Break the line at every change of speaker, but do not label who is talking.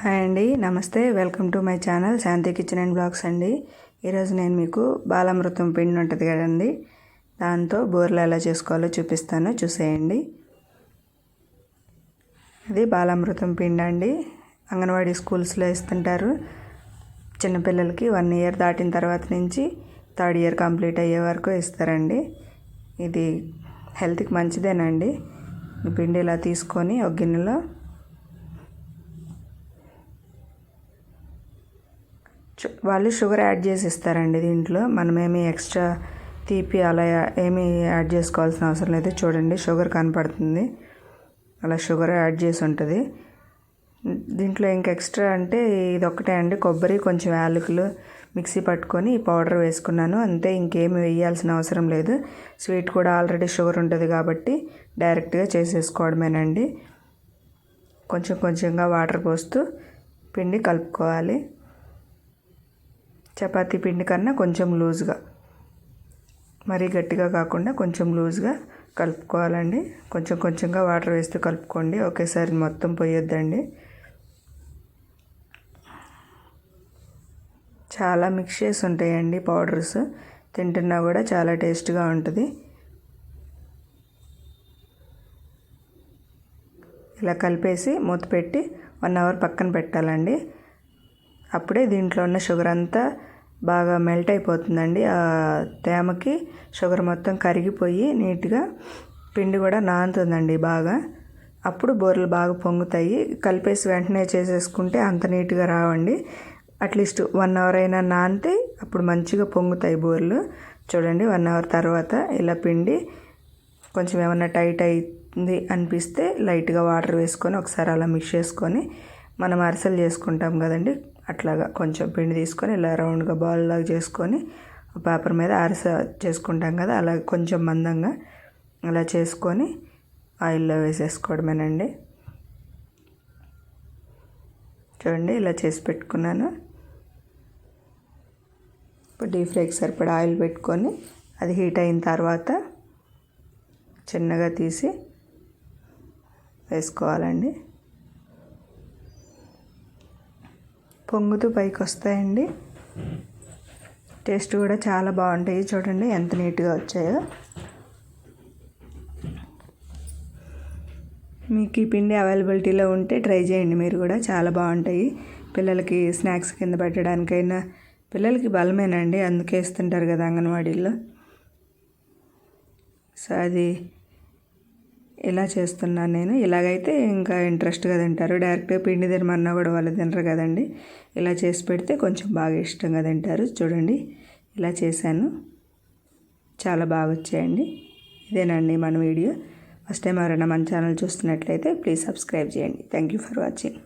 Hi అండి, నమస్తే. Welcome to my channel Shanti kitchen and blogs అండి. ఈరోజు నేను మీకు బాలామృతం పిండి ఉంటుంది కదండి, దాంతో బూరెలు ఎలా చేసుకోవాలో చూపిస్తాను, చూసేయండి. ఇది బాలామృతం పిండి అండి. అంగన్వాడీ స్కూల్స్లో ఇస్తుంటారు చిన్నపిల్లలకి. 1 ఇయర్ దాటిన తర్వాత నుంచి 3rd ఇయర్ కంప్లీట్ అయ్యే వరకు ఇస్తారండి. ఇది హెల్త్కి మంచిదేనండి. ఈ పిండి ఇలా తీసుకొని ఒక గిన్నెలో వాళ్ళు షుగర్ యాడ్ చేసి ఇస్తారండి. దీంట్లో మనమేమి ఎక్స్ట్రా తీపి అలా ఏమీ యాడ్ చేసుకోవాల్సిన అవసరం లేదు. చూడండి, షుగర్ కనపడుతుంది, అలా షుగర్ యాడ్ చేసి ఉంటుంది. దీంట్లో ఇంక ఎక్స్ట్రా అంటే ఇది ఒక్కటే అండి. కొబ్బరి, కొంచెం యాలకులు మిక్సీ పట్టుకొని ఈ పౌడర్ వేసుకున్నాను, అంతే. ఇంకేమి వేయాల్సిన అవసరం లేదు. స్వీట్ కూడా ఆల్రెడీ షుగర్ ఉంటుంది కాబట్టి డైరెక్ట్గా చేసేసుకోవడమేనండి. కొంచెం కొంచెంగా వాటర్ పోస్తూ పిండి కలుపుకోవాలి. చపాతీ పిండి కన్నా కొంచెం లూజ్గా, మరీ గట్టిగా కాకుండా కొంచెం లూజ్గా కలుపుకోవాలండి. కొంచెం కొంచెంగా వాటర్ వేస్తూ కలుపుకోండి, ఒకేసారి మొత్తం పోయొద్దండి. చాలా మిక్స్ చేసి ఉంటాయండి పౌడర్స్, తింటున్నా కూడా చాలా టేస్ట్గా ఉంటుంది. ఇలా కలిపేసి మూత పెట్టి 1 అవర్ పక్కన పెట్టాలండి. అప్పుడే దీంట్లో ఉన్న షుగర్ అంతా బాగా మెల్ట్ అయిపోతుందండి. ఆ తేమకి షుగర్ మొత్తం కరిగిపోయి నీట్గా పిండి కూడా నానుతుందండి బాగా. అప్పుడు బూరెలు బాగా పొంగుతాయి. కలిపేసి వెంటనే చేసేసుకుంటే అంత నీట్గా రావండి. అట్లీస్ట్ 1 అవర్ అయినా నానితే అప్పుడు మంచిగా పొంగుతాయి బూరెలు. చూడండి, 1 అవర్ తర్వాత ఇలా పిండి కొంచెం ఏమన్నా టైట్ అయింది అనిపిస్తే లైట్గా వాటర్ వేసుకొని ఒకసారి అలా మిక్స్ చేసుకొని, మనం అరిసెలు చేసుకుంటాం కదండి, అట్లాగా కొంచెం పిండి తీసుకొని ఇలా రౌండ్గా బాల్ లాగా చేసుకొని పేపర్ మీద అరిసె చేసుకుంటాం కదా, అలా కొంచెం మందంగా అలా చేసుకొని ఆయిల్లో వేసేసుకోవడమేనండి. చూడండి, ఇలా చేసి పెట్టుకున్నాను. ఇప్పుడు డీప్ ఫ్రైకి సరిపడా ఆయిల్ పెట్టుకొని అది హీట్ అయిన తర్వాత చిన్నగా తీసి వేసుకోవాలండి. పొంగుతూ పైకి వస్తాయండి. టేస్ట్ కూడా చాలా బాగుంటాయి. చూడండి ఎంత నీట్గా వచ్చాయో. మీకు ఈ పిండి అవైలబిలిటీలో ఉంటే ట్రై చేయండి మీరు కూడా, చాలా బాగుంటాయి. పిల్లలకి స్నాక్స్ కింద పెట్టడానికైనా, పిల్లలకి బలమేనండి, అందుకే ఇస్తుంటారు కదా అంగన్వాడీలో. సో అది ఇలా చేస్తున్నాను నేను. ఇలాగైతే ఇంకా ఇంట్రెస్ట్గా తింటారు. డైరెక్ట్గా పిండి తినమన్నా కూడా వాళ్ళు తినరు కదండి. ఇలా చేసి పెడితే కొంచెం బాగా ఇష్టంగా తింటారు. చూడండి, ఇలా చేశాను, చాలా బాగా వచ్చాయండి. ఇదేనండి మన వీడియో. ఫస్ట్ టైం ఎవరైనా మన ఛానల్ చూస్తున్నట్లయితే ప్లీజ్ సబ్స్క్రైబ్ చేయండి. Thank you for watching.